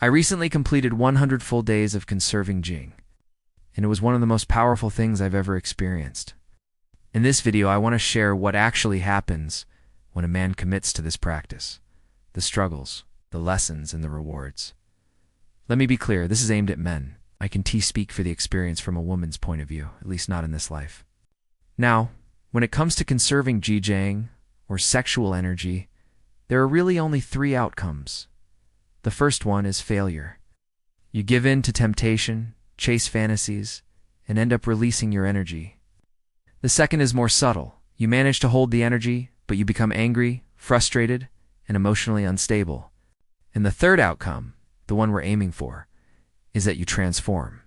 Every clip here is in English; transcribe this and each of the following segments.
I recently completed 100 full days of conserving Jing, and it was one of the most powerful things I've ever experienced. In this video, I want to share what actually happens when a man commits to this practice, the struggles, the lessons, and the rewards. Let me be clear, this is aimed at men. I can speak for the experience from a woman's point of view, at least not in this life. Now, when it comes to conserving Jing, or sexual energy, there are really only three outcomes. The first one is failure. You give in to temptation, chase fantasies, and end up releasing your energy. The second is more subtle. You manage to hold the energy, but you become angry, frustrated, and emotionally unstable. And the third outcome, the one we're aiming for, is that you transform.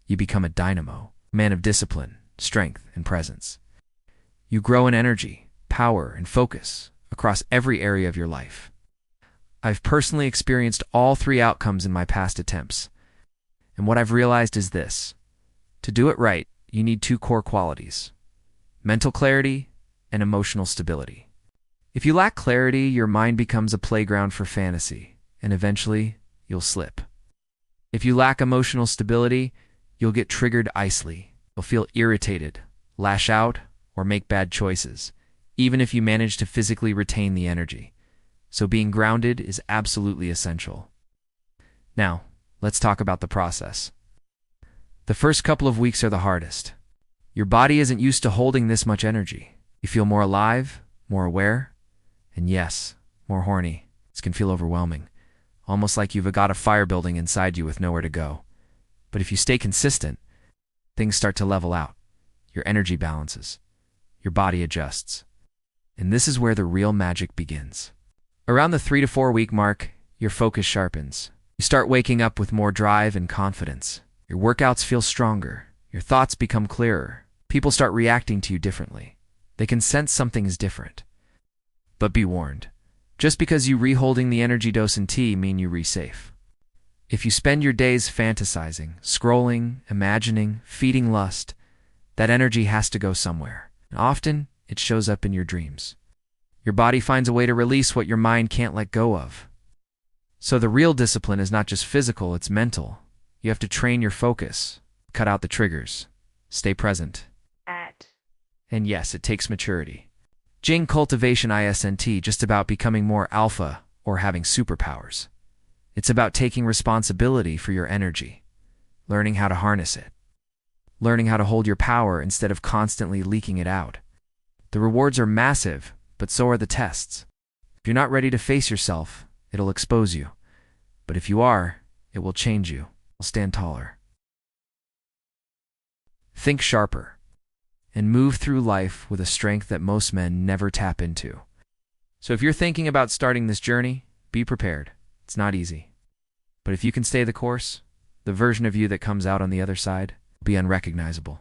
You become a dynamo, a man of discipline, strength, and presence. You grow in energy, power, and focus across every area of your life. I've personally experienced all three outcomes in my past attempts, and what I've realized is this. To do it right, you need two core qualities: mental clarity and emotional stability. If you lack clarity, your mind becomes a playground for fantasy, and eventually, you'll slip. If you lack emotional stability, you'll get triggered easily. You'll feel irritated, lash out, or make bad choices, even if you manage to physically retain the energy. So being grounded is absolutely essential. Now, let's talk about the process. The first couple of weeks are the hardest. Your body isn't used to holding this much energy. You feel more alive, more aware, and yes, more horny. This can feel overwhelming, almost like you've got a fire building inside you with nowhere to go. But if you stay consistent, things start to level out. Your energy balances. Your body adjusts. And this is where the real magic begins. Around the 3 to 4 week mark, your focus sharpens. You start waking up with more drive and confidence. Your workouts feel stronger. Your thoughts become clearer. People start reacting to you differently. They can sense something is different. But be warned. Just because you re-holding the energy dose in tea mean you re-safe. If you spend your days fantasizing, scrolling, imagining, feeding lust, that energy has to go somewhere. And often, it shows up in your dreams. Your body finds a way to release what your mind can't let go of. So the real discipline is not just physical, it's mental. You have to train your focus, cut out the triggers, stay present. And yes, it takes maturity. Jing cultivation isn't just about becoming more alpha or having superpowers. It's about taking responsibility for your energy, learning how to harness it, learning how to hold your power instead of constantly leaking it out. The rewards are massive, but so are the tests. If you're not ready to face yourself, it'll expose you. But if you are, it will change you. You'll stand taller. Think sharper, and move through life with a strength that most men never tap into. So if you're thinking about starting this journey, be prepared. It's not easy. But if you can stay the course, the version of you that comes out on the other side will be unrecognizable.